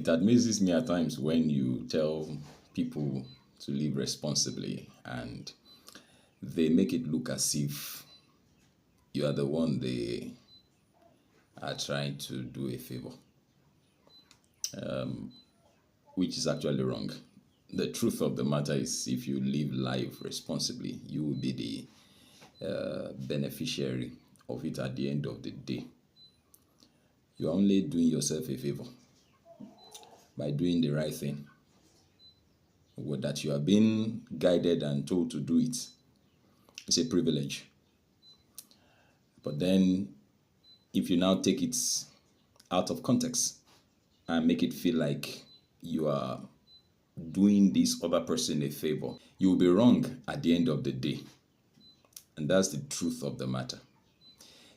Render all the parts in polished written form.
It amazes me at times when you tell people to live responsibly and they make it look as if you are the one they are trying to do a favor, which is actually wrong. The truth of the matter is, if you live life responsibly, you will be the beneficiary of it at the end of the day. You're only doing yourself a favor by doing the right thing. With that you are being guided and told to do it. It's a privilege. But then, if you now take it out of context and make it feel like you are doing this other person a favor, you will be wrong at the end of the day. And that's the truth of the matter.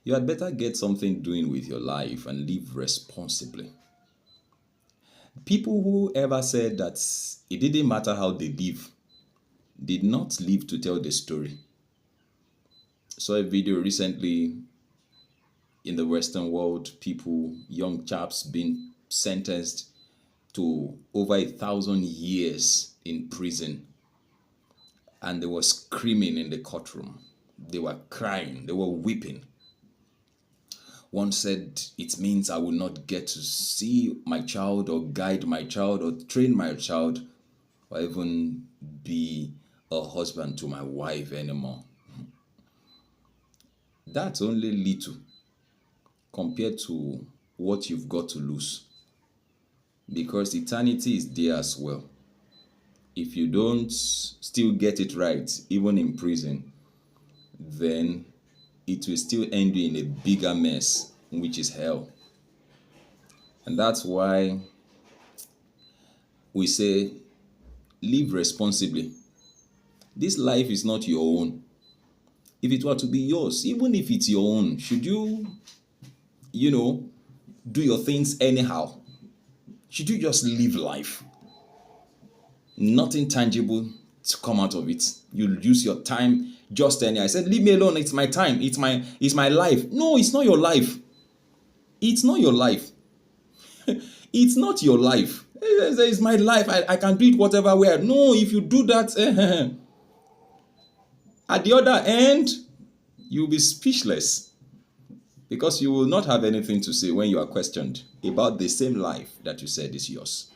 You had better get something doing with your life and live responsibly. People who ever said that it didn't matter how they live did not live to tell the story. I saw a video recently in the Western world, people, young chaps being sentenced to over 1,000 years in prison. And they were screaming in the courtroom. They were crying. They were weeping. One said, it means I will not get to see my child or guide my child or train my child or even be a husband to my wife anymore. That's only little compared to what you've got to lose, because eternity is there as well. If you don't still get it right, even in prison, then it will still end you in a bigger mess, which is hell. And that's why we say, live responsibly. This life is not your own. If it were to be yours, even if it's your own, should you do your things anyhow? Should you just live life? Nothing tangible to come out of it. You'll use your time just anyhow. I said, leave me alone. It's my time. It's my life. No, it's not your life. It's not your life. It's not your life. It's my life. I can do it whatever way. No, if you do that, at the other end, you'll be speechless, because you will not have anything to say when you are questioned about the same life that you said is yours.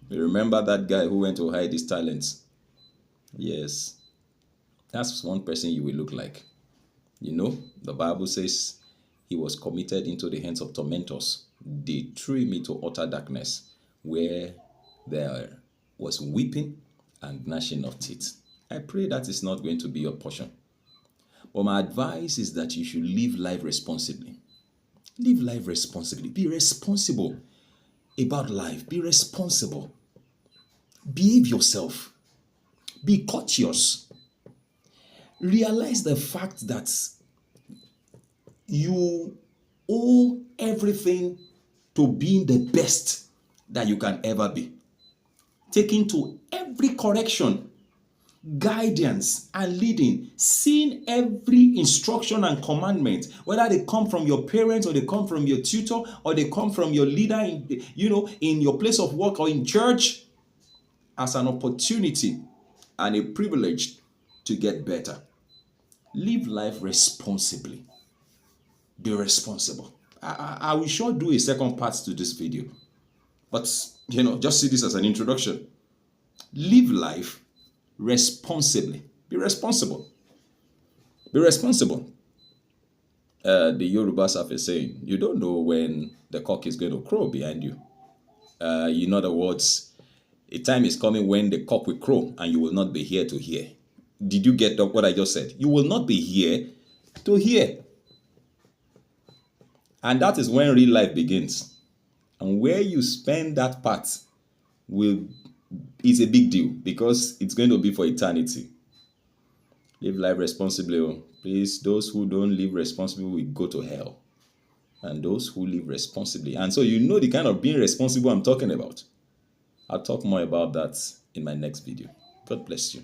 You remember that guy who went to hide his talents? Yes. That's one person you will look like. The Bible says he was committed into the hands of tormentors. They threw him into utter darkness, where there was weeping and gnashing of teeth. I pray that is not going to be your portion. But my advice is that you should live life responsibly. Live life responsibly. Be responsible about life. Be responsible. Behave yourself. Be courteous. Realize the fact that you owe everything to being the best that you can ever be. Taking to every correction, guidance, and leading, seeing every instruction and commandment, whether they come from your parents or they come from your tutor or they come from your leader in your place of work or in church, as an opportunity and a privilege to get better. Live life responsibly. Be responsible. I will sure do a second part to this video, but just see this as an introduction. Live life responsibly. Be responsible. Be responsible. The Yorubas have a saying, you don't know when the cock is going to crow behind you. In other words, a time is coming when the cock will crow and you will not be here to hear. Did you get what I just said? You will not be here to hear. And that is when real life begins. And where you spend that part is a big deal, because it's going to be for eternity. Live life responsibly. Please, those who don't live responsibly will go to hell. And those who live responsibly. And so the kind of being responsible I'm talking about. I'll talk more about that in my next video. God bless you.